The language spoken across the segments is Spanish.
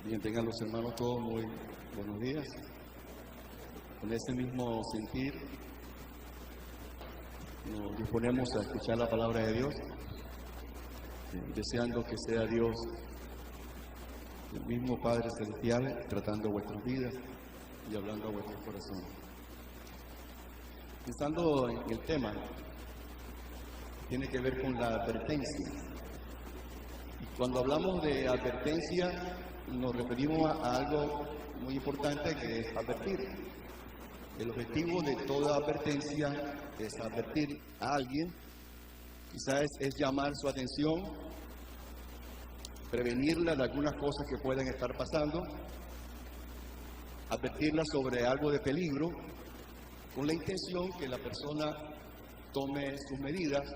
Bien, tengan los hermanos todos muy buenos días. Con ese mismo sentir nos disponemos a escuchar la palabra de Dios, deseando que sea Dios, el mismo Padre Celestial, tratando vuestras vidas y hablando a vuestros corazones. Pensando en el tema, tiene que ver con la advertencia. Y cuando hablamos de advertencia, nos referimos a algo muy importante, que es advertir. El objetivo de toda advertencia es advertir a alguien, quizás es llamar su atención, prevenirla de algunas cosas que puedan estar pasando, advertirla sobre algo de peligro, con la intención que la persona tome sus medidas,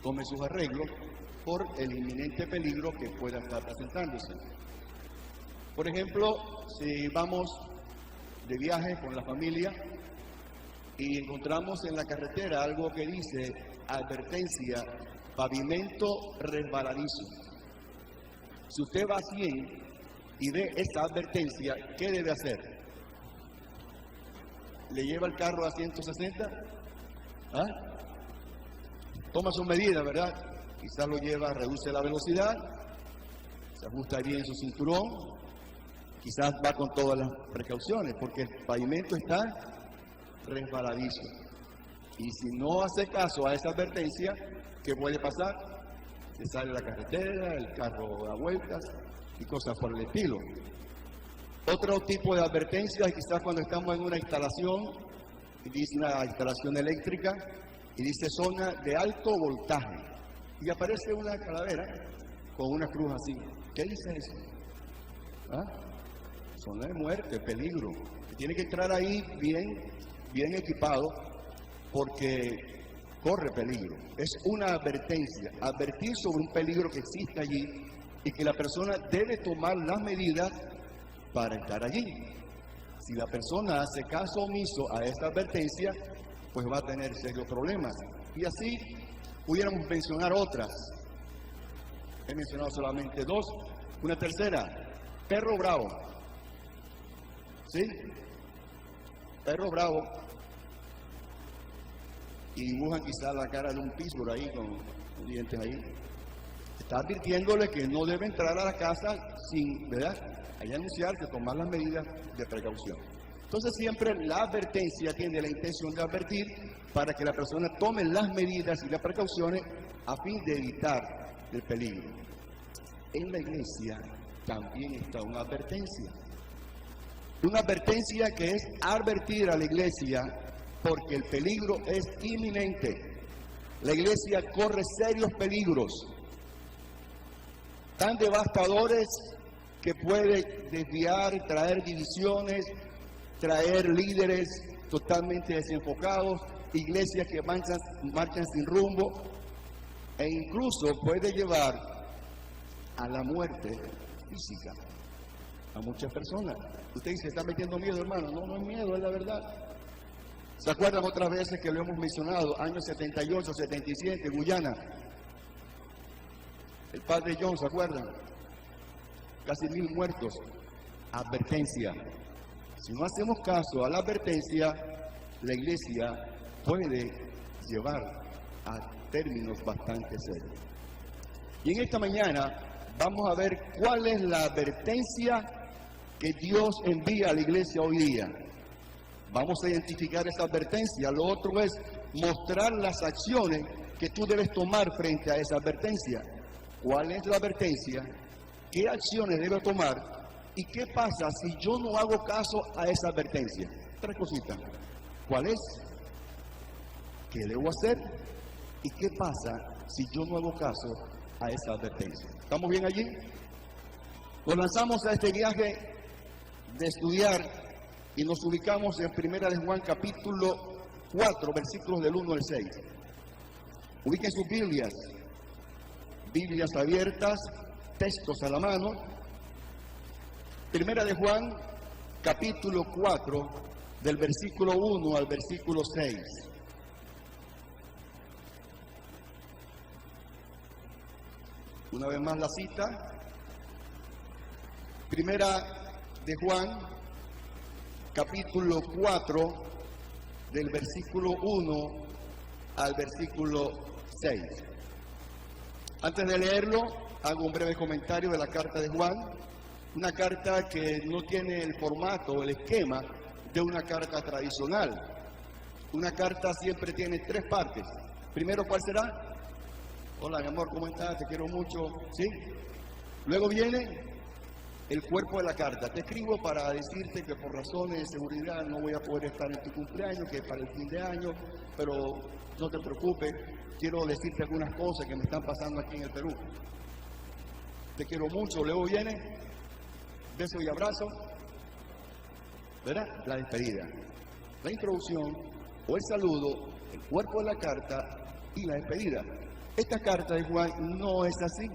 tome sus arreglos por el inminente peligro que pueda estar presentándose. Por ejemplo, si vamos de viaje con la familia y encontramos en la carretera algo que dice advertencia, pavimento resbaladizo. Si usted va a 100 y ve esta advertencia, ¿qué debe hacer? ¿Le lleva el carro a 160? ¿Ah? Toma sus medidas, ¿verdad? Quizás lo lleva, reduce la velocidad, se ajusta bien su cinturón, quizás va con todas las precauciones, porque el pavimento está resbaladizo. Y si no hace caso a esa advertencia, ¿qué puede pasar? Se sale la carretera, el carro da vueltas y cosas por el estilo. Otro tipo de advertencia es quizás cuando estamos en una instalación, y dice una instalación eléctrica, y dice zona de alto voltaje, y aparece una calavera con una cruz así. ¿Qué dice eso? ¿Ah? Zona de muerte, peligro. Tiene que entrar ahí bien equipado, porque corre peligro. Es una advertencia, advertir sobre un peligro que existe allí y que la persona debe tomar las medidas para estar allí. Si la persona hace caso omiso a esta advertencia, pues va a tener serios problemas. Y así pudiéramos mencionar otras. He mencionado solamente dos. Una tercera, perro bravo. ¿Sí? Perro bravo. Y dibujan quizás la cara de un pitbull ahí con dientes ahí. Está advirtiéndole que no debe entrar a la casa sin, ¿verdad? Hay que anunciar que tomar las medidas de precaución. Entonces siempre la advertencia tiene la intención de advertir para que la persona tome las medidas y las precauciones a fin de evitar el peligro. En la iglesia también está una advertencia. Una advertencia que es advertir a la iglesia porque el peligro es inminente. La iglesia corre serios peligros, tan devastadores que puede desviar, traer divisiones, traer líderes totalmente desenfocados, iglesias que marchan sin rumbo, e incluso puede llevar a la muerte física a muchas personas. Usted dice, ¿está metiendo miedo, hermano? No, no es miedo, es la verdad. ¿Se acuerdan otras veces que lo hemos mencionado? Años 78, 77, Guyana. El padre John, ¿se acuerdan? Casi 1000 muertos. Advertencia. Si no hacemos caso a la advertencia, la iglesia puede llevar a términos bastante serios. Y en esta mañana vamos a ver cuál es la advertencia que Dios envía a la iglesia hoy día. Vamos a identificar esa advertencia. Lo otro es mostrar las acciones que tú debes tomar frente a esa advertencia. ¿Cuál es la advertencia? ¿Qué acciones debo tomar? ¿Y qué pasa si yo no hago caso a esa advertencia? Tres cositas. ¿Cuál es? ¿Qué debo hacer? ¿Y qué pasa si yo no hago caso a esa advertencia? ¿Estamos bien allí? Nos lanzamos a este viaje de estudiar y nos ubicamos en 1 de Juan capítulo 4, versículos del 1 al 6. Ubiquen sus Biblias abiertas, textos a la mano. 1 de Juan capítulo 4, del versículo 1 al versículo 6. Una vez más la cita. Primera de Juan, capítulo 4, del versículo 1 al versículo 6. Antes de leerlo, hago un breve comentario de la carta de Juan, una carta que no tiene el formato, el esquema de una carta tradicional. Una carta siempre tiene tres partes. Primero, ¿cuál será? Hola, mi amor, ¿cómo estás? Te quiero mucho. ¿Sí? Luego viene el cuerpo de la carta. Te escribo para decirte que por razones de seguridad no voy a poder estar en tu cumpleaños, que es para el fin de año, pero no te preocupes, quiero decirte algunas cosas que me están pasando aquí en el Perú. Te quiero mucho. Luego viene beso y abrazo, ¿verdad? La despedida, la introducción o el saludo, el cuerpo de la carta y la despedida. Esta carta de Juan no es así.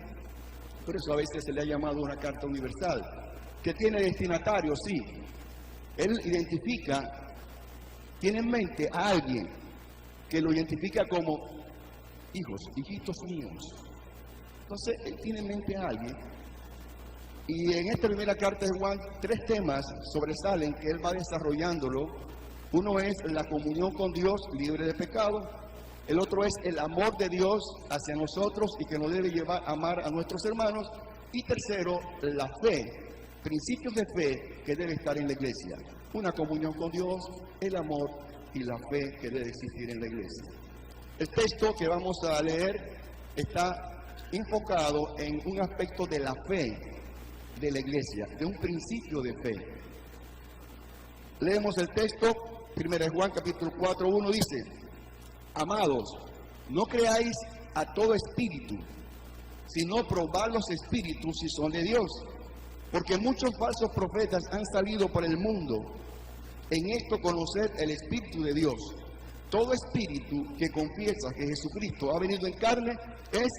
Por eso a veces se le ha llamado una carta universal, que tiene destinatario, sí. Él identifica, tiene en mente a alguien que lo identifica como hijos, hijitos míos. Entonces, él tiene en mente a alguien. Y en esta primera carta de Juan, tres temas sobresalen que él va desarrollándolo. Uno es la comunión con Dios libre de pecado. El otro es el amor de Dios hacia nosotros y que nos debe llevar a amar a nuestros hermanos. Y tercero, la fe, principios de fe que debe estar en la iglesia. Una comunión con Dios, el amor y la fe que debe existir en la iglesia. El texto que vamos a leer está enfocado en un aspecto de la fe de la iglesia, de un principio de fe. Leemos el texto, 1 Juan capítulo 4, 1 dice: Amados, no creáis a todo espíritu, sino probad los espíritus si son de Dios, porque muchos falsos profetas han salido por el mundo. En esto conoced el Espíritu de Dios. Todo espíritu que confiesa que Jesucristo ha venido en carne es,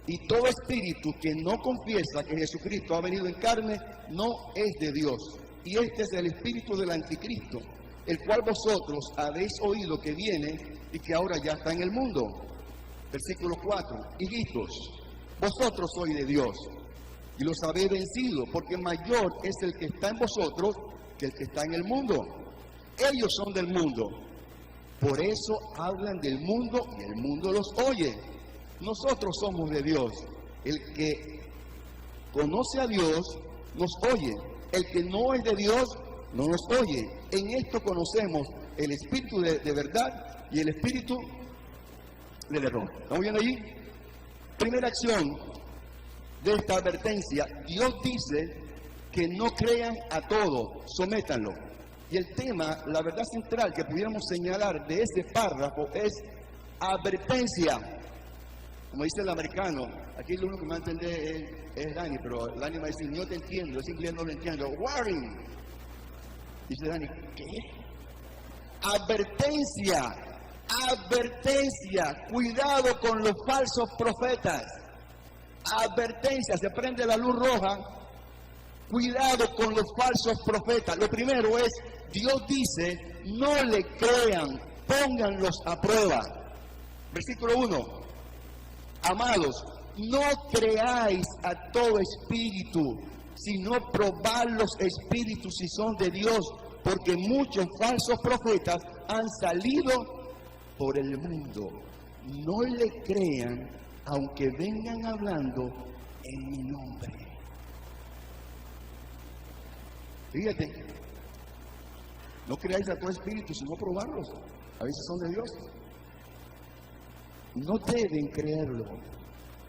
y todo espíritu que no confiesa que Jesucristo ha venido en carne no es de Dios. Y este es el espíritu del anticristo, el cual vosotros habéis oído que viene y que ahora ya está en el mundo. Versículo 4. Hijitos, vosotros sois de Dios y los habéis vencido, porque mayor es el que está en vosotros que el que está en el mundo. Ellos son del mundo, por eso hablan del mundo y el mundo los oye. Nosotros somos de Dios. El que conoce a Dios nos oye. El que no es de Dios no nos oye. En esto conocemos el espíritu de verdad y el espíritu del error. ¿Estamos viendo allí? Primera acción de esta advertencia: Dios dice que no crean a todo, sométanlo. Y el tema, la verdad central que pudiéramos señalar de ese párrafo es advertencia. Como dice el americano, aquí lo único que me va a entender es Dani, pero Dani me va a decir: no te entiendo, ese inglés no lo entiendo. Warning. Dice Dani: ¿qué? Advertencia, advertencia, cuidado con los falsos profetas. Advertencia, se prende la luz roja, cuidado con los falsos profetas. Lo primero es, Dios dice, no le crean, pónganlos a prueba. Versículo 1. Amados, no creáis a todo espíritu, sino probad los espíritus si son de Dios, porque muchos falsos profetas han salido por el mundo. No le crean, aunque vengan hablando en mi nombre. Fíjate, no creáis a todo espíritu, sino probarlos. A veces son de Dios. No deben creerlo,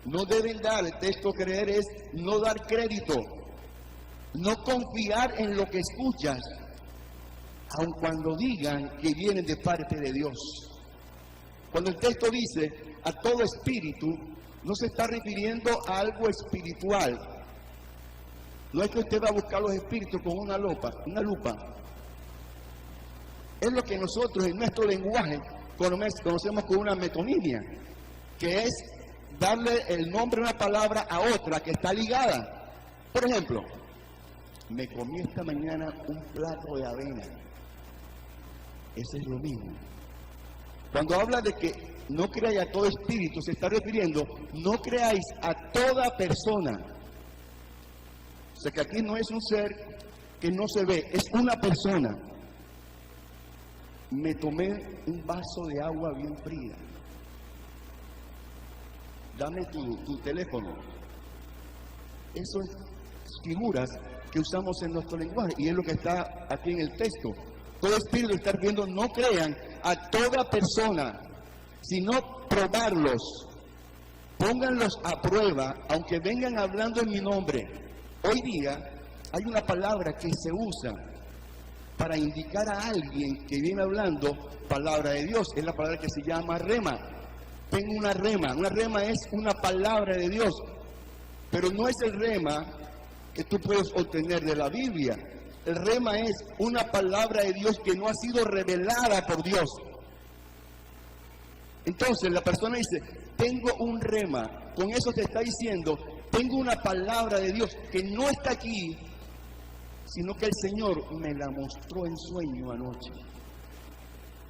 no deben dar, el texto creer es no dar crédito, no confiar en lo que escuchas, aun cuando digan que vienen de parte de Dios. Cuando el texto dice a todo espíritu, no se está refiriendo a algo espiritual. No es que usted va a buscar los espíritus con una lupa. Es lo que nosotros en nuestro lenguaje conocemos como una metonimia, que es darle el nombre de una palabra a otra que está ligada. Por ejemplo, me comí esta mañana un plato de avena. Eso es lo mismo. Cuando habla de que no creáis a todo espíritu, se está refiriendo, no creáis a toda persona, O sea que aquí no es un ser que no se ve, es una persona. Me tomé un vaso de agua bien fría. Dame tu teléfono. Eso es figuras que usamos en nuestro lenguaje y es lo que está aquí en el texto. Todo espíritu estar viendo, no crean a toda persona, sino probarlos, pónganlos a prueba, aunque vengan hablando en mi nombre. Hoy día hay una palabra que se usa para indicar a alguien que viene hablando palabra de Dios, es la palabra que se llama rema. Tengo una rema es una palabra de Dios, pero no es el rema que tú puedes obtener de la Biblia. El rema es una palabra de Dios que no ha sido revelada por Dios. Entonces la persona dice, tengo un rema, con eso te está diciendo, tengo una palabra de Dios que no está aquí, sino que el Señor me la mostró en sueño anoche.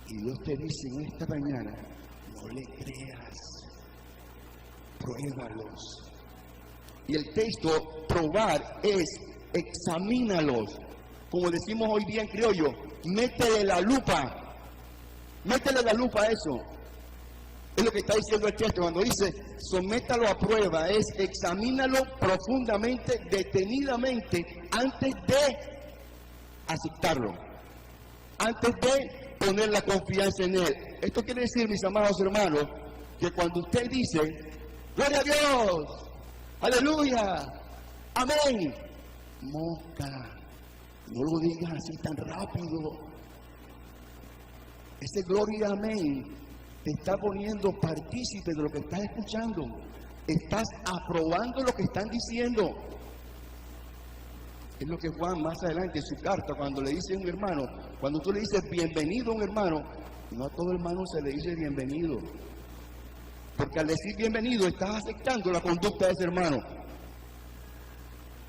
Y Dios te dice en esta mañana, no le creas, pruébalos. Y el texto probar es examínalos. Como decimos hoy día en criollo, métele la lupa a eso. Es lo que está diciendo el texto cuando dice, sométalo a prueba, es examínalo profundamente, detenidamente, antes de aceptarlo, antes de poner la confianza en él. Esto quiere decir, mis amados hermanos, que cuando usted dice, gloria a Dios, aleluya, amén, mosca, no lo digas así tan rápido. Ese gloria, amén, te está poniendo partícipe de lo que estás escuchando. Estás aprobando lo que están diciendo. Es lo que Juan más adelante en su carta, cuando le dice a un hermano, cuando tú le dices bienvenido a un hermano, no a todo hermano se le dice bienvenido. Porque al decir bienvenido estás aceptando la conducta de ese hermano.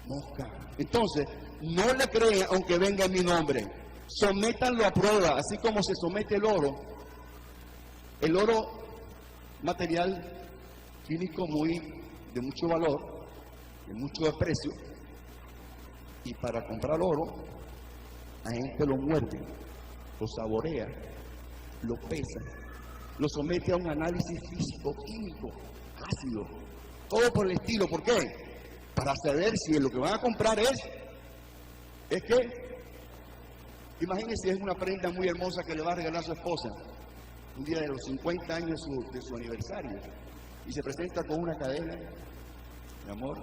Mosca. Entonces, no le crean aunque venga en mi nombre. Sométanlo a prueba, así como se somete el oro. El oro, material químico de mucho valor, de mucho desprecio. Y para comprar oro, la gente lo muerde, lo saborea, lo pesa, lo somete a un análisis físico, químico, ácido, todo por el estilo. ¿Por qué? Para saber si lo que van a comprar es que, imagínense, es una prenda muy hermosa que le va a regalar a su esposa un día de los 50 años de su aniversario, y se presenta con una cadena. Mi amor,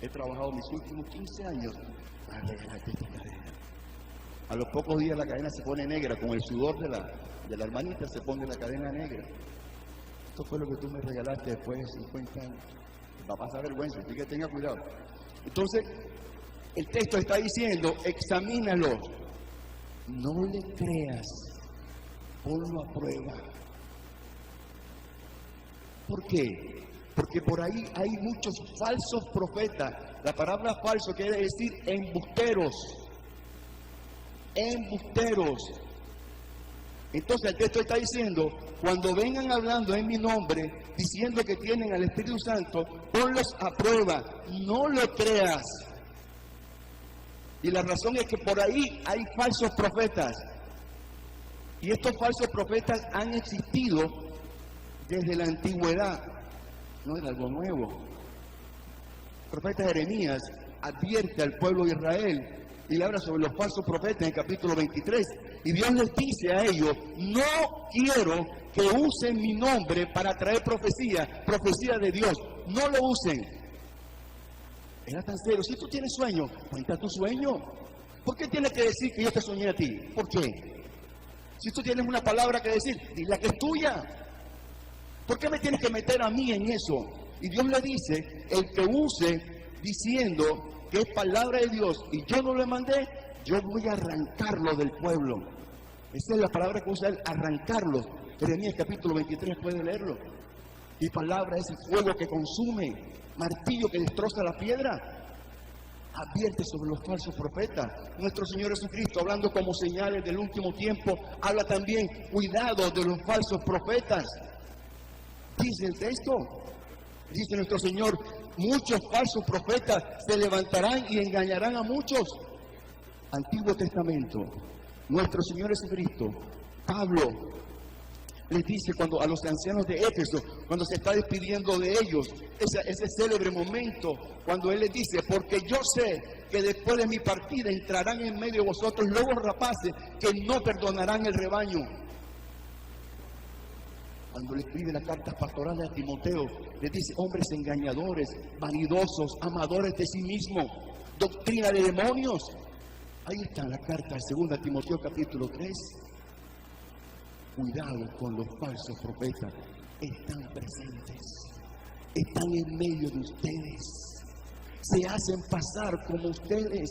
he trabajado mis últimos 15 años para regalarte esta cadena. A los pocos días la cadena se pone negra, con el sudor de la hermanita se pone la cadena negra. Esto fue lo que tú me regalaste después de 50 años. Va a pasar vergüenza, así que tenga cuidado. Entonces, el texto está diciendo, examínalo, no le creas, ponlo a prueba. ¿Por qué? Porque por ahí hay muchos falsos profetas. La palabra falso quiere decir embusteros. Embusteros. Entonces el texto está diciendo, cuando vengan hablando en mi nombre, diciendo que tienen al Espíritu Santo, ponlos a prueba, no lo creas. Y la razón es que por ahí hay falsos profetas. Y estos falsos profetas han existido desde la antigüedad, no es algo nuevo. El profeta Jeremías advierte al pueblo de Israel y le habla sobre los falsos profetas en el capítulo 23. Y Dios les dice a ellos, no quiero que usen mi nombre para traer profecía de Dios. No lo usen. Era tan serio. Si tú tienes sueño, cuenta tu sueño. ¿Por qué tienes que decir que yo te soñé a ti? ¿Por qué? Si tú tienes una palabra que decir, dile que es tuya. ¿Por qué me tienes que meter a mí en eso? Y Dios le dice, el que use diciendo que es palabra de Dios y yo no le mandé, yo voy a arrancarlo del pueblo. Esa es la palabra que usa él, arrancarlo. Jeremías capítulo 23, puede leerlo. Mi palabra es el fuego que consume, martillo que destroza la piedra. Advierte sobre los falsos profetas. Nuestro Señor Jesucristo, hablando como señales del último tiempo, habla también, cuidado de los falsos profetas. Dice el texto, dice nuestro Señor, muchos falsos profetas se levantarán y engañarán a muchos. Antiguo Testamento, nuestro Señor Jesucristo, Pablo les dice cuando a los ancianos de Éfeso, cuando se está despidiendo de ellos, ese célebre momento, cuando Él les dice, porque yo sé que después de mi partida entrarán en medio de vosotros lobos rapaces que no perdonarán el rebaño. Cuando le escribe las cartas pastorales a Timoteo, le dice, hombres engañadores, vanidosos, amadores de sí mismos, doctrina de demonios. Ahí está la carta de 2 Timoteo capítulo 3. Cuidado con los falsos profetas, están presentes, están en medio de ustedes, se hacen pasar como ustedes.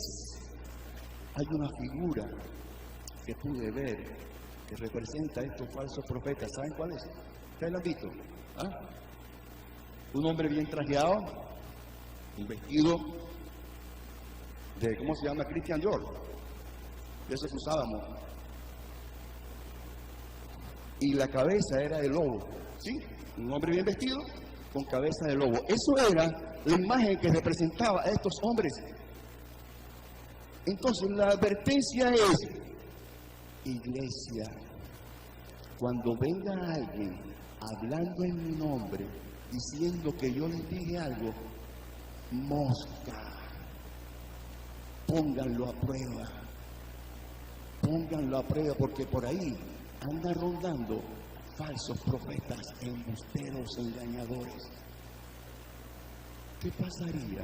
Hay una figura que pude ver que representa a estos falsos profetas. ¿Saben cuál es? ¿Ustedes lo han visto? ¿Ah? Un hombre bien trajeado, un vestido de, ¿cómo se llama? Christian Dior, de esos que usábamos. Y la cabeza era de lobo, ¿sí? Un hombre bien vestido con cabeza de lobo. Eso era la imagen que representaba a estos hombres. Entonces la advertencia es, iglesia, cuando venga alguien hablando en mi nombre, diciendo que yo les dije algo, mosca, pónganlo a prueba. Pónganlo a prueba, porque por ahí anda rondando falsos profetas, embusteros, engañadores. ¿Qué pasaría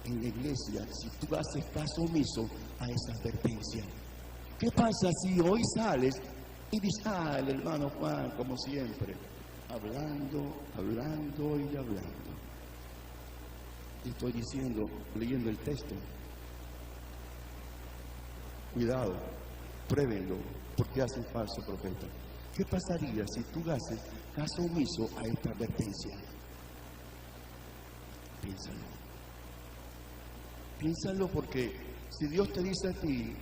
en la iglesia si tú haces caso omiso a esa advertencia? ¿Qué pasa si hoy sales y dices, el hermano Juan, como siempre, hablando y hablando? Y estoy diciendo, leyendo el texto, cuidado, pruébenlo, porque hacen falso profeta. ¿Qué pasaría si tú haces caso omiso a esta advertencia? Piénsalo. Piénsalo, porque si Dios te dice a ti,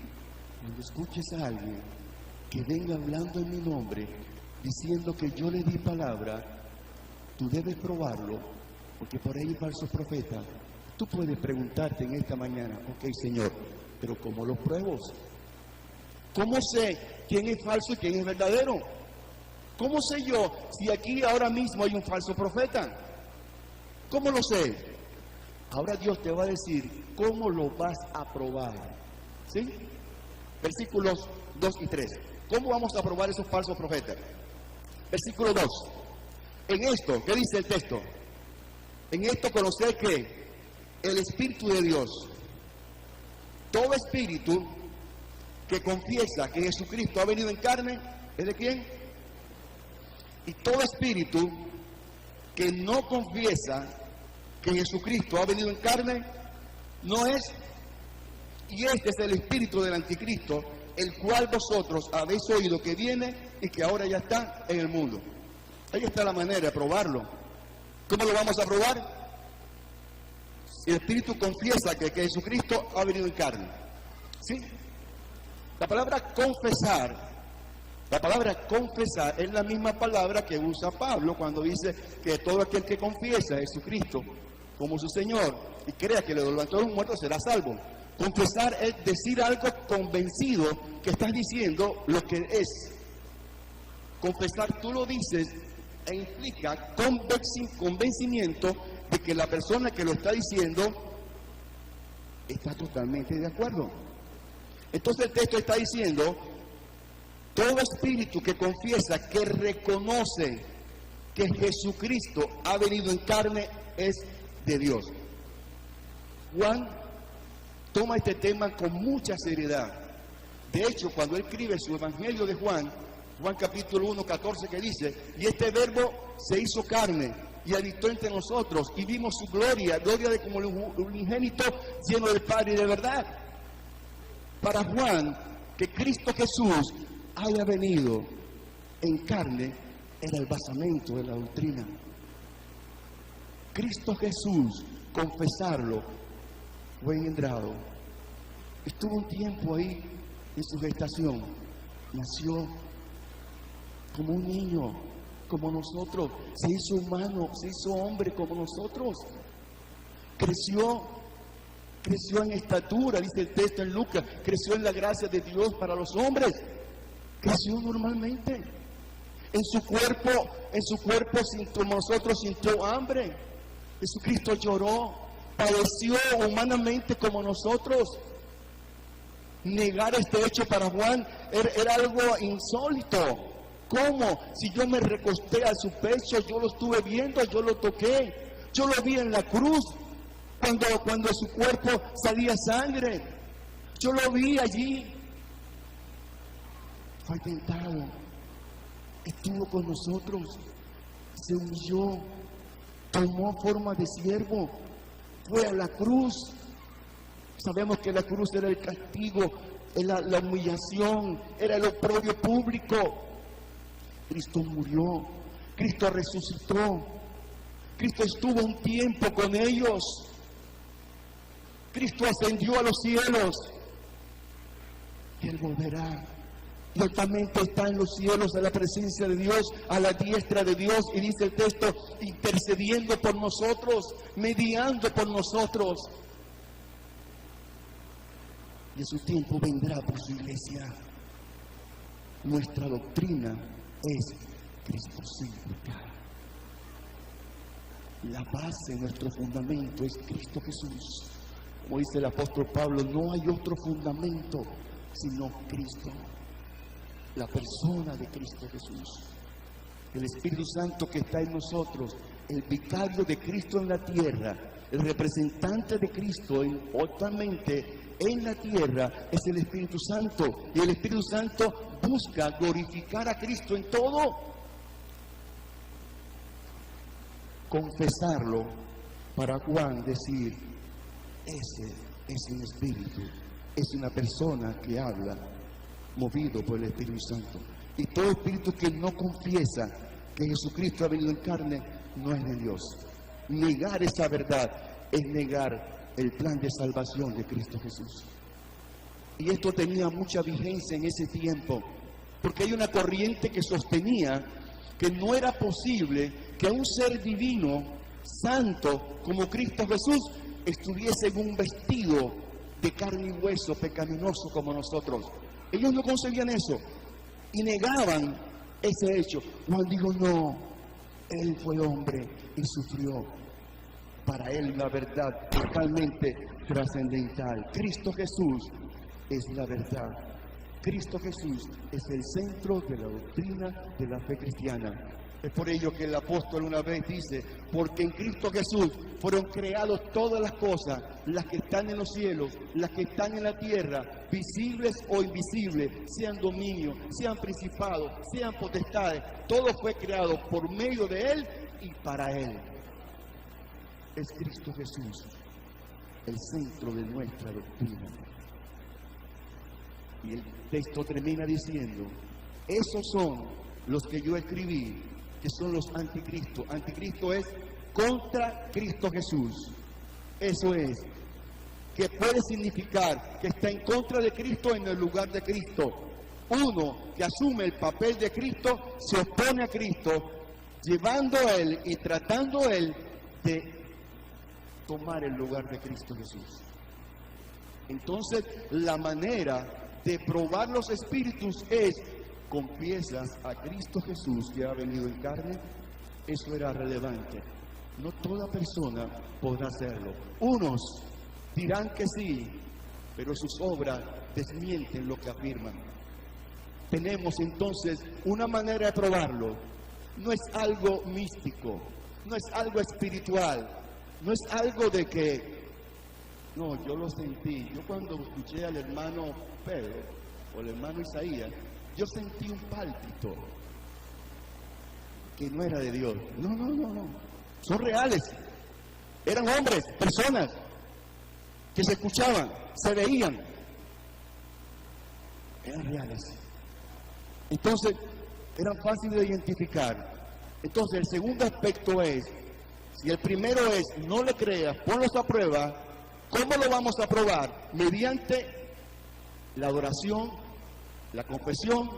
cuando escuches a alguien que venga hablando en mi nombre, diciendo que yo le di palabra, tú debes probarlo, porque por ahí hay falsos profetas. Tú puedes preguntarte en esta mañana, ok, Señor, pero ¿cómo lo pruebo? ¿Cómo sé quién es falso y quién es verdadero? ¿Cómo sé yo si aquí ahora mismo hay un falso profeta? ¿Cómo lo sé? Ahora Dios te va a decir cómo lo vas a probar. ¿Sí? Versículos 2 y 3. ¿Cómo vamos a probar esos falsos profetas? Versículo 2. En esto, ¿qué dice el texto? En esto conocer que el Espíritu de Dios, todo espíritu que confiesa que Jesucristo ha venido en carne, ¿es de quién? Y todo espíritu que no confiesa que Jesucristo ha venido en carne, no es. Y este es el espíritu del anticristo, el cual vosotros habéis oído que viene y que ahora ya está en el mundo. Ahí está la manera de probarlo. ¿Cómo lo vamos a probar? Si el espíritu confiesa que Jesucristo ha venido en carne. ¿Sí? La palabra confesar es la misma palabra que usa Pablo cuando dice que todo aquel que confiesa a Jesucristo como su Señor y crea que le levantó de los muertos será salvo. Confesar es decir algo convencido que estás diciendo lo que es. Confesar, tú lo dices e implica convencimiento de que la persona que lo está diciendo está totalmente de acuerdo. Entonces el texto está diciendo, todo espíritu que confiesa, que reconoce que Jesucristo ha venido en carne, es de Dios. Juan toma este tema con mucha seriedad. De hecho, cuando él escribe su Evangelio de Juan, Juan capítulo 1, 14, que dice, y este verbo se hizo carne y habitó entre nosotros, y vimos su gloria, gloria de como un unigénito lleno del Padre y de verdad. Para Juan, que Cristo Jesús haya venido en carne era el basamento de la doctrina. Cristo Jesús, confesarlo, fue engendrado. Estuvo un tiempo ahí en su gestación. Nació como un niño, como nosotros. Se hizo humano, se hizo hombre como nosotros. creció en estatura, dice el texto en Lucas, creció en la gracia de Dios para los hombres, creció normalmente. En su cuerpo, como nosotros, sintió hambre. Jesucristo lloró, padeció humanamente como nosotros. Negar este hecho para Juan era algo insólito. ¿Cómo? Si yo me recosté a su pecho, yo lo estuve viendo, yo lo toqué, yo lo vi en la cruz, cuando su cuerpo salía sangre, yo lo vi allí. Fue tentado, estuvo con nosotros, se humilló, tomó forma de siervo, fue a la cruz. Sabemos que la cruz era el castigo, era la humillación, era el oprobio público. Cristo murió, Cristo resucitó, Cristo estuvo un tiempo con ellos, Cristo ascendió a los cielos y Él volverá. Ciertamente está en los cielos, a la presencia de Dios, a la diestra de Dios, y dice el texto, intercediendo por nosotros, mediando por nosotros. Y en su tiempo vendrá por su iglesia. Nuestra doctrina es cristocéntrica. La base, nuestro fundamento es Cristo Jesús. Como dice el apóstol Pablo, no hay otro fundamento sino Cristo. La persona de Cristo Jesús, el Espíritu Santo que está en nosotros, el vicario de Cristo en la tierra, el representante de Cristo actualmente en la tierra es el Espíritu Santo, y el Espíritu Santo busca glorificar a Cristo en todo, confesarlo, para Juan decir, ese es un espíritu, es una persona que habla movido por el Espíritu Santo. Y todo espíritu que no confiesa que Jesucristo ha venido en carne no es de Dios. Negar esa verdad es negar el plan de salvación de Cristo Jesús. Y esto tenía mucha vigencia en ese tiempo, porque hay una corriente que sostenía que no era posible que un ser divino, santo como Cristo Jesús, estuviese en un vestido de carne y hueso pecaminoso como nosotros. Ellos no concebían eso y negaban ese hecho. Juan dijo, no, Él fue hombre y sufrió. Para Él la verdad totalmente trascendental. Cristo Jesús es la verdad. Cristo Jesús es el centro de la doctrina de la fe cristiana. Es por ello que el apóstol una vez dice, porque en Cristo Jesús fueron creadas todas las cosas, las que están en los cielos, las que están en la tierra, visibles o invisibles, sean dominios, sean principados, sean potestades, todo fue creado por medio de Él y para Él. Es Cristo Jesús el centro de nuestra doctrina. Y el texto termina diciendo, esos son los que yo escribí, que son los anticristos. Anticristo es contra Cristo Jesús. Eso es, que puede significar que está en contra de Cristo en el lugar de Cristo. Uno que asume el papel de Cristo, se opone a Cristo, llevando a Él y tratando a Él de tomar el lugar de Cristo Jesús. Entonces, la manera de probar los espíritus es: confiesas a Cristo Jesús que ha venido en carne. Eso era relevante. No toda persona podrá hacerlo. Unos dirán que sí, pero sus obras desmienten lo que afirman. Tenemos entonces una manera de probarlo. No es algo místico, no es algo espiritual, no es algo de que, no, yo lo sentí. Yo cuando escuché al hermano Pedro o al hermano Isaías, yo sentí un pálpito que no era de Dios. No. Son reales. Eran hombres, personas que se escuchaban, se veían. Eran reales. Entonces, eran fáciles de identificar. Entonces, el segundo aspecto es, si el primero es, no le creas, ponlos a prueba, ¿cómo lo vamos a probar? Mediante la adoración, la confesión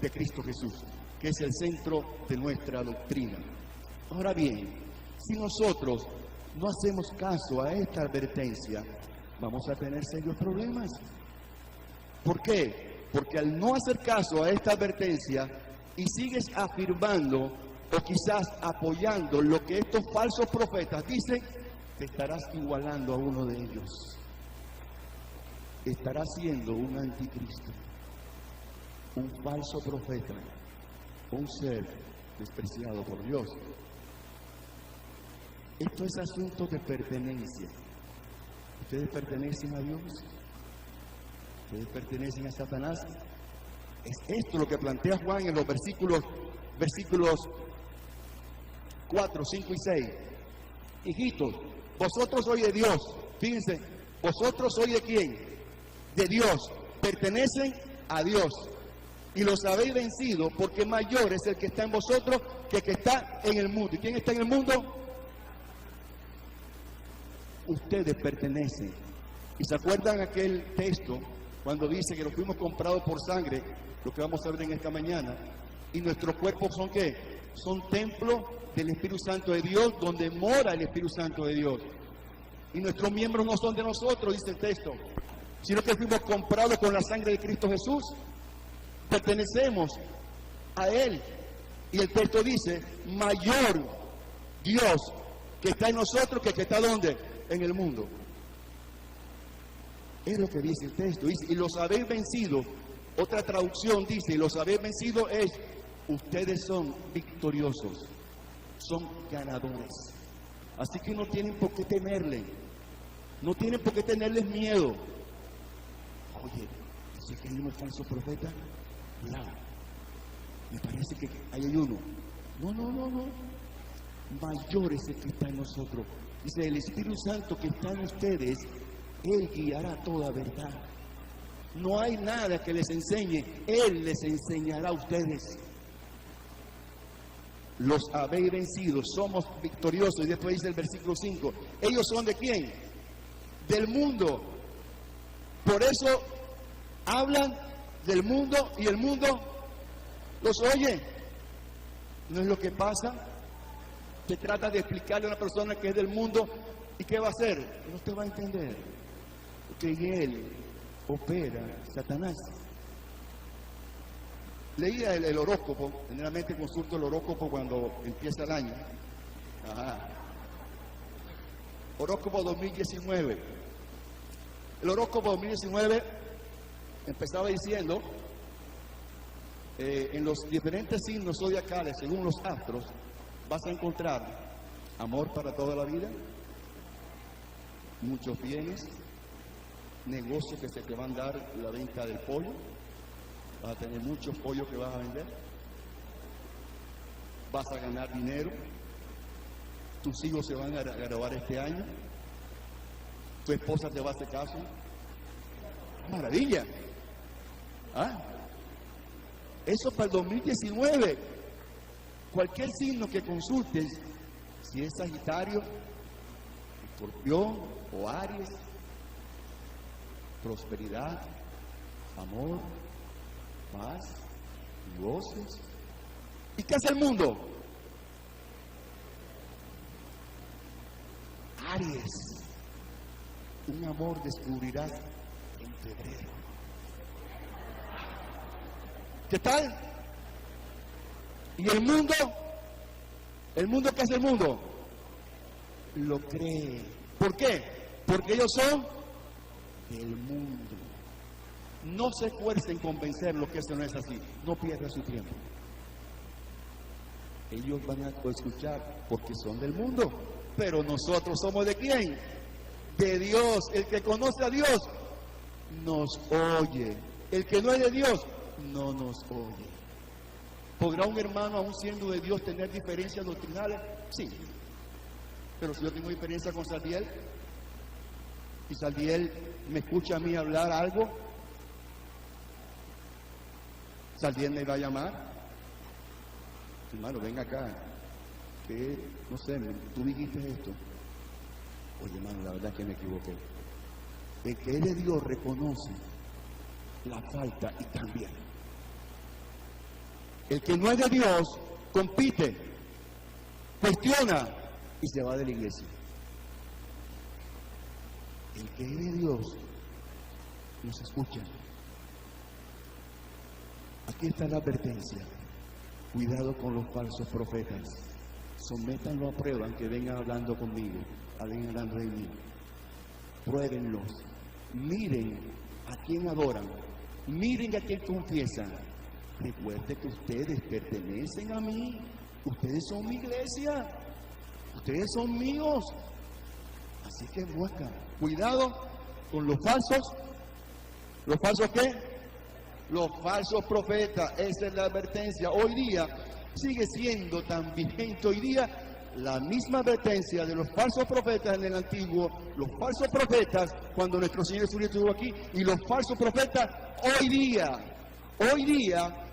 de Cristo Jesús, que es el centro de nuestra doctrina. Ahora bien, si nosotros no hacemos caso a esta advertencia, vamos a tener serios problemas. ¿Por qué? Porque al no hacer caso a esta advertencia y sigues afirmando o quizás apoyando lo que estos falsos profetas dicen, te estarás igualando a uno de ellos. Estarás siendo un anticristo, un falso profeta, un ser despreciado por Dios. Esto es asunto de pertenencia. ¿Ustedes pertenecen a Dios? ¿Ustedes pertenecen a Satanás? Es esto lo que plantea Juan en los versículos 4, 5 y 6. Hijitos, vosotros sois de Dios. Fíjense, vosotros sois de quién? De Dios. Pertenecen a Dios. Y los habéis vencido, porque mayor es el que está en vosotros que el que está en el mundo. ¿Y quién está en el mundo? Ustedes pertenecen. ¿Y se acuerdan aquel texto cuando dice que los fuimos comprados por sangre? Lo que vamos a ver en esta mañana. Y nuestros cuerpos son ¿qué? Son templos del Espíritu Santo de Dios, donde mora el Espíritu Santo de Dios. Y nuestros miembros no son de nosotros, dice el texto, sino que fuimos comprados con la sangre de Cristo Jesús. Pertenecemos a Él. Y el texto dice, mayor Dios que está en nosotros que el que está ¿dónde? En el mundo. Es lo que dice el texto. Dice, y los habéis vencido. Otra traducción dice, y los habéis vencido es, ustedes son victoriosos, son ganadores. Así que no tienen por qué temerle, no tienen por qué tenerles miedo. Oye, ¿ese que hay uno falso profeta? Cuidado, me parece que ahí hay uno. No. Mayor es el que está en nosotros. Dice, el Espíritu Santo que está en ustedes, Él guiará toda verdad. No hay nada que les enseñe, Él les enseñará a ustedes. Los habéis vencido, somos victoriosos. Y después dice el versículo 5, ¿ellos son de quién? Del mundo. Por eso hablan del mundo y el mundo los oye. ¿No es lo que pasa? Se trata de explicarle a una persona que es del mundo y ¿qué va a hacer? No te va a entender. Porque en él opera Satanás. Leía el horóscopo, generalmente consulto el horóscopo cuando empieza el año. Horóscopo 2019. El horóscopo 2019 empezaba diciendo, en los diferentes signos zodiacales, según los astros, vas a encontrar amor para toda la vida, muchos bienes, negocios que se te van a dar la venta del pollo, vas a tener muchos pollos que vas a vender, vas a ganar dinero, tus hijos se van a graduar este año, tu esposa te va a hacer caso. Maravilla. Eso para el 2019. Cualquier signo que consultes, si es Sagitario, Escorpión o Aries, prosperidad, amor, paz, goces. ¿Y qué hace el mundo? Aries, un amor descubrirás en febrero. ¿Qué tal? ¿Y el mundo? ¿El mundo qué hace el mundo? Lo cree. ¿Por qué? Porque ellos son del mundo. No se esfuercen en convencerlos que eso no es así. No pierdan su tiempo. Ellos van a escuchar porque son del mundo. Pero nosotros somos ¿de quién? De Dios. El que conoce a Dios nos oye. El que no es de Dios no nos oye. ¿Podrá un hermano, aún siendo de Dios, tener diferencias doctrinales? Sí. Pero si yo tengo diferencia con Saldiel, y Saldiel me escucha a mí hablar algo, Saldiel me va a llamar. Hermano, ven acá. Que, no sé, tú dijiste esto. Oye, hermano, la verdad es que me equivoqué. El que es de Dios reconoce la falta y cambia. El que no es de Dios compite, cuestiona y se va de la iglesia. El que es de Dios nos escucha. Aquí está la advertencia. Cuidado con los falsos profetas. Sométanlo a prueba, aunque vengan hablando conmigo, vengan hablando de mí. Pruébenlos. Miren a quién adoran. Miren a quién confiesan. Recuerden que ustedes pertenecen a mí. Ustedes son mi iglesia. Ustedes son míos. Así que busca. Cuidado con los falsos. ¿Los falsos qué? Los falsos profetas. Esa es la advertencia. Hoy día sigue siendo tan vigente. Hoy día la misma advertencia de los falsos profetas en el antiguo, los falsos profetas cuando nuestro Señor Jesucristo estuvo aquí, y los falsos profetas hoy día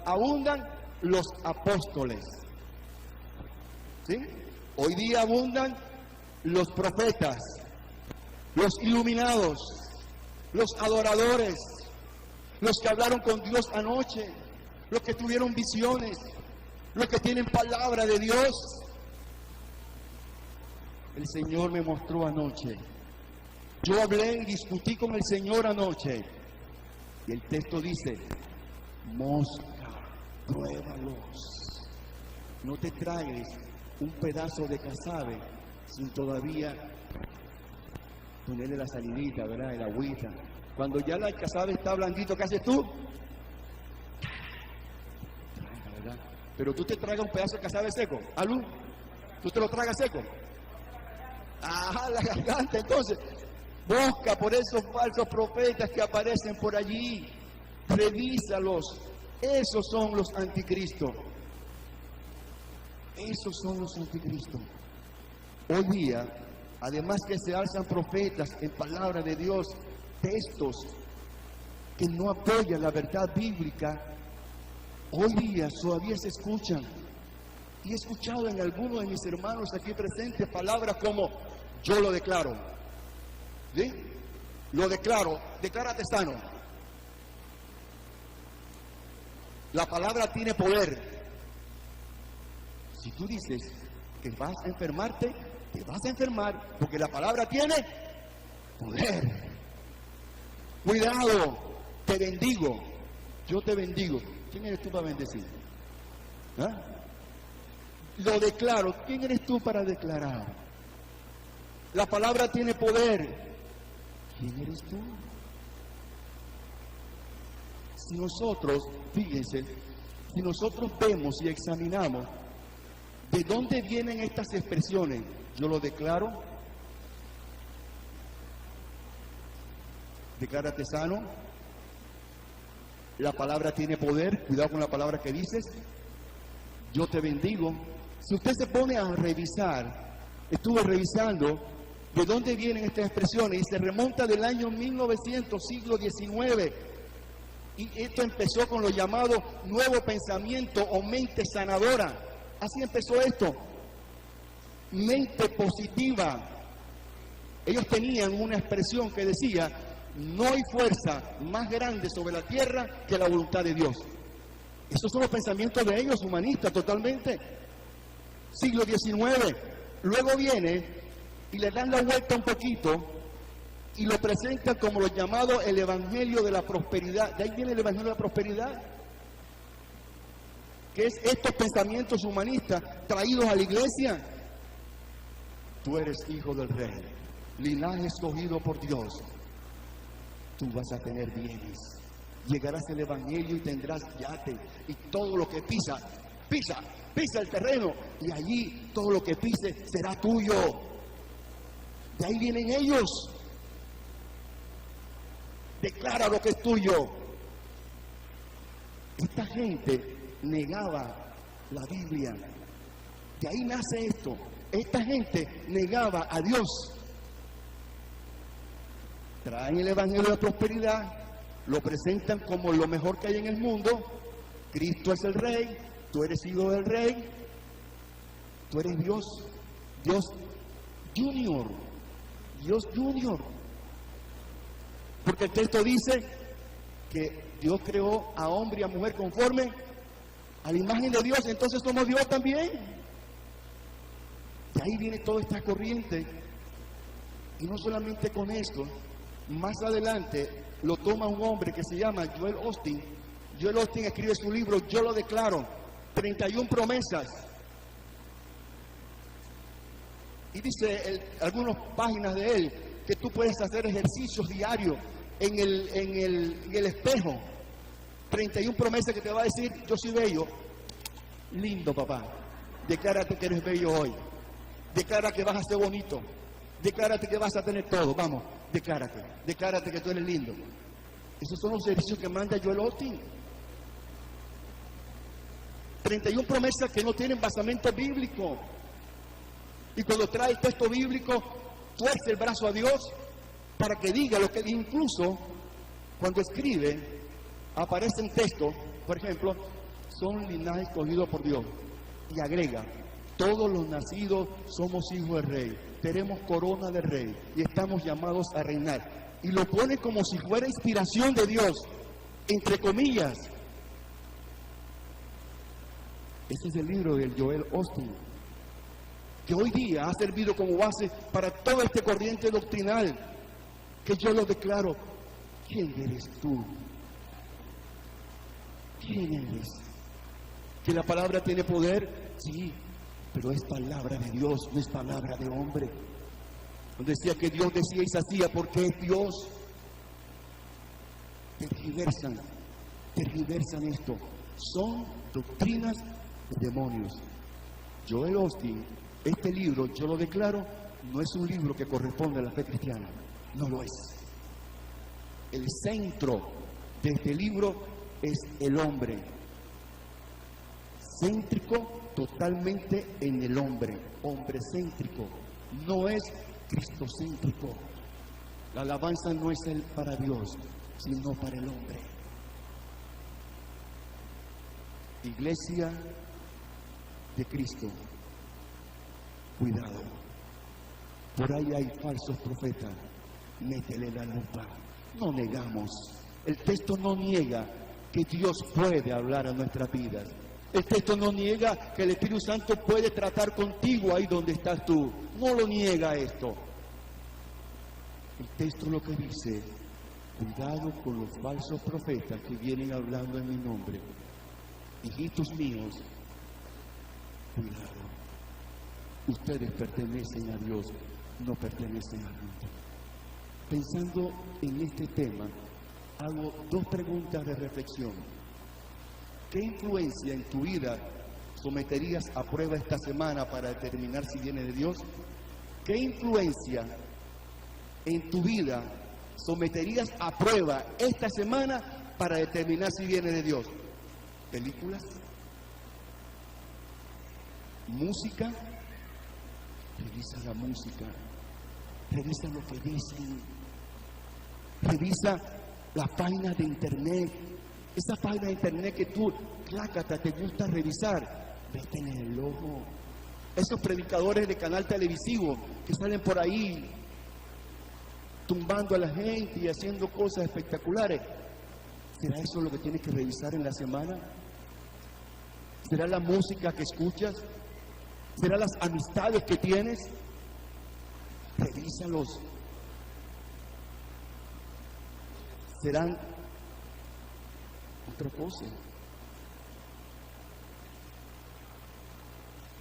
abundan los apóstoles. ¿Sí? Hoy día abundan los profetas, los iluminados, los adoradores, los que hablaron con Dios anoche, los que tuvieron visiones, los que tienen palabra de Dios. El Señor me mostró anoche. Yo hablé y discutí con el Señor anoche. Y el texto dice, mosca, pruébalos. No te tragues un pedazo de casabe sin todavía ponerle la salidita, ¿verdad? El agüita. Cuando ya el casabe está blandito, ¿qué haces tú? Traga, ¿verdad? Pero tú te tragas un pedazo de casabe seco, ¿alú? ¿Tú te lo tragas seco? Ajá, la garganta. Entonces, busca por esos falsos profetas que aparecen por allí. Revísalos. Esos son los anticristos. Esos son los anticristos. Hoy día, además que se alzan profetas en palabra de Dios, textos que no apoyan la verdad bíblica, hoy día todavía se escuchan. Y he escuchado en algunos de mis hermanos aquí presentes palabras como, yo lo declaro. ¿Sí? Lo declaro, declárate sano. La palabra tiene poder. Si tú dices que vas a enfermarte, te vas a enfermar, porque la palabra tiene poder. Cuidado, te bendigo. Yo te bendigo. ¿Quién eres tú para bendecir? ¿Ah? Lo declaro. ¿Quién eres tú para declarar? La palabra tiene poder. ¿Quién eres tú? Si nosotros, fíjense, si nosotros vemos y examinamos de dónde vienen estas expresiones, yo lo declaro, declárate sano, la palabra tiene poder, cuidado con la palabra que dices, yo te bendigo. Si usted se pone a revisar, estuve revisando de dónde vienen estas expresiones y se remonta del año 1900, siglo XIX, y esto empezó con lo llamado nuevo pensamiento o mente sanadora. Así empezó esto, mente positiva. Ellos tenían una expresión que decía, no hay fuerza más grande sobre la tierra que la voluntad de Dios. Esos son los pensamientos de ellos, humanistas, totalmente. Siglo XIX. Luego viene y le dan la vuelta un poquito y lo presentan como lo llamado el Evangelio de la Prosperidad. De ahí viene el Evangelio de la Prosperidad, que es estos pensamientos humanistas traídos a la iglesia. Tú eres hijo del rey, linaje escogido por Dios. Tú vas a tener bienes. Llegarás al Evangelio y tendrás yate. Y todo lo que pisa el terreno. Y allí todo lo que pise será tuyo. De ahí vienen ellos. Declara lo que es tuyo. Esta gente negaba la Biblia. De ahí nace esto. Esta gente negaba a Dios. Traen el Evangelio de la Prosperidad, lo presentan como lo mejor que hay en el mundo. Cristo es el Rey, tú eres hijo del Rey, tú eres Dios, Dios Junior, Dios Junior. Porque el texto dice que Dios creó a hombre y a mujer conforme a la imagen de Dios, entonces somos Dios también. De ahí viene toda esta corriente. Y no solamente con esto, Más adelante lo toma un hombre que se llama Joel Osteen. Joel Osteen escribe su libro Yo lo declaro, 31 promesas. Y dice algunas páginas de él que tú puedes hacer ejercicios diarios en el espejo. 31 promesas que te va a decir: yo soy bello. Lindo, papá. Declárate que eres bello hoy. Declara que vas a ser bonito. Declárate que vas a tener todo. Vamos, declárate. Declárate que tú eres lindo. Esos son los ejercicios que manda Joel Osteen. 31 promesas que no tienen basamento bíblico. Y cuando trae el texto bíblico, tuerce el brazo a Dios para que diga lo que incluso cuando escribe, aparece en texto, por ejemplo, son linaje escogido por Dios. Y agrega: todos los nacidos somos hijos del rey, tenemos corona de rey y estamos llamados a reinar. Y lo pone como si fuera inspiración de Dios, entre comillas. Ese es el libro del Joel Osteen, que hoy día ha servido como base para toda esta corriente doctrinal, que yo lo declaro. ¿Quién eres tú? ¿Quién eres? ¿Que la palabra tiene poder? Sí, pero es palabra de Dios, no es palabra de hombre. Cuando decía que Dios decía y se hacía porque es Dios, tergiversan esto. Son doctrinas de demonios. Joel Osteen, este libro, yo lo declaro, no es un libro que corresponde a la fe cristiana, no lo es. El centro de este libro es el hombre, céntrico totalmente en el hombre, hombre céntrico, no es cristocéntrico. La alabanza no es para Dios, sino para el hombre. Iglesia de Cristo, cuidado, por ahí hay falsos profetas, métele la lupa. No negamos, el texto no niega que Dios puede hablar a nuestras vidas. El texto no niega que el Espíritu Santo puede tratar contigo ahí donde estás tú. No lo niega esto. El texto lo que dice: cuidado con los falsos profetas que vienen hablando en mi nombre. Hijitos míos, cuidado. Ustedes pertenecen a Dios, no pertenecen al mundo. Pensando en este tema, hago dos preguntas de reflexión. ¿Qué influencia en tu vida someterías a prueba esta semana para determinar si viene de Dios? ¿Qué influencia en tu vida someterías a prueba esta semana para determinar si viene de Dios? ¿Películas? ¿Música? Revisa la música, revisa lo que dicen, revisa las páginas de internet, esa página de internet que tú, clácata, te gusta revisar, vete en el ojo. Esos predicadores de canal televisivo que salen por ahí tumbando a la gente y haciendo cosas espectaculares, ¿será eso lo que tienes que revisar en la semana? ¿Será la música que escuchas? ¿Será las amistades que tienes? Revísalos. ¿Serán otra cosa?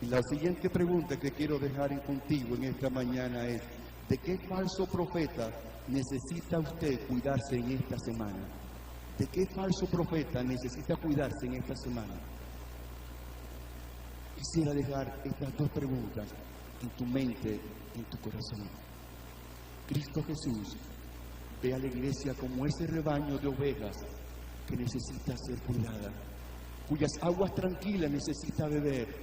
Y la siguiente pregunta que quiero dejar contigo en esta mañana es: ¿de qué falso profeta necesita usted cuidarse en esta semana? ¿De qué falso profeta necesita cuidarse en esta semana? Quisiera dejar estas dos preguntas en tu mente, en tu corazón. Cristo Jesús ve a la iglesia como ese rebaño de ovejas que necesita ser cuidada, cuyas aguas tranquilas necesita beber,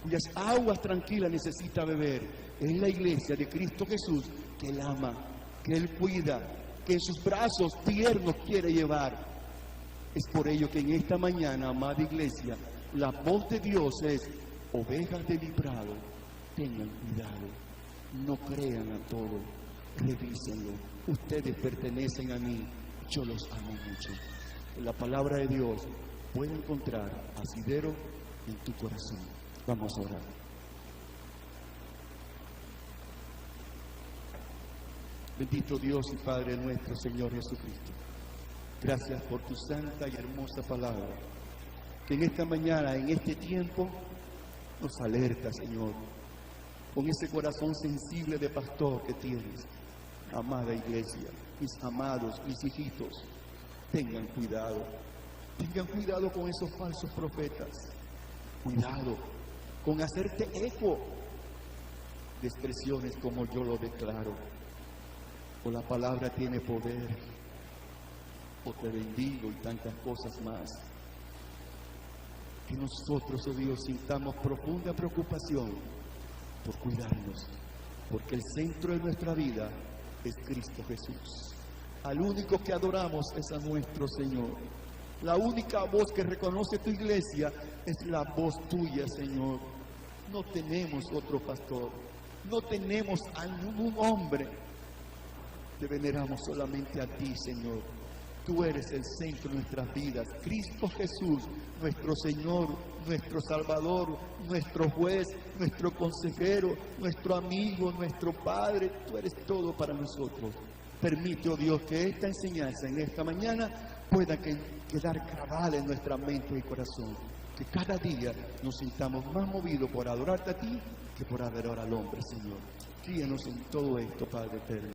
cuyas aguas tranquilas necesita beber. Es la iglesia de Cristo Jesús que Él ama, que Él cuida, que en sus brazos tiernos quiere llevar. Es por ello que en esta mañana, amada iglesia, la voz de Dios es: ovejas de mi prado, tengan cuidado, no crean a todo, revísenlo. Ustedes pertenecen a mí, yo los amo mucho. La palabra de Dios puede encontrar asidero en tu corazón. Vamos a orar. Bendito Dios y Padre nuestro, Señor Jesucristo. Gracias por tu santa y hermosa palabra, que en esta mañana, en este tiempo, nos alerta, Señor, con ese corazón sensible de pastor que tienes. Amada iglesia, mis amados, mis hijitos, tengan cuidado con esos falsos profetas. Cuidado con hacerte eco de expresiones como yo lo declaro, o la palabra tiene poder, o te bendigo y tantas cosas más. Que nosotros, oh Dios, sintamos profunda preocupación por cuidarnos, porque el centro de nuestra vida es Cristo Jesús. Al único que adoramos es a nuestro Señor. La única voz que reconoce tu iglesia es la voz tuya, Señor. No tenemos otro pastor, no tenemos a ningún hombre. Te veneramos solamente a ti, Señor. Tú eres el centro de nuestras vidas. Cristo Jesús, nuestro Señor, nuestro Salvador, nuestro juez, nuestro consejero, nuestro amigo, nuestro Padre. Tú eres todo para nosotros. Permite, oh Dios, que esta enseñanza en esta mañana pueda quedar grabada en nuestra mente y corazón. Que cada día nos sintamos más movidos por adorarte a ti que por adorar al hombre, Señor. Guíanos en todo esto, Padre eterno.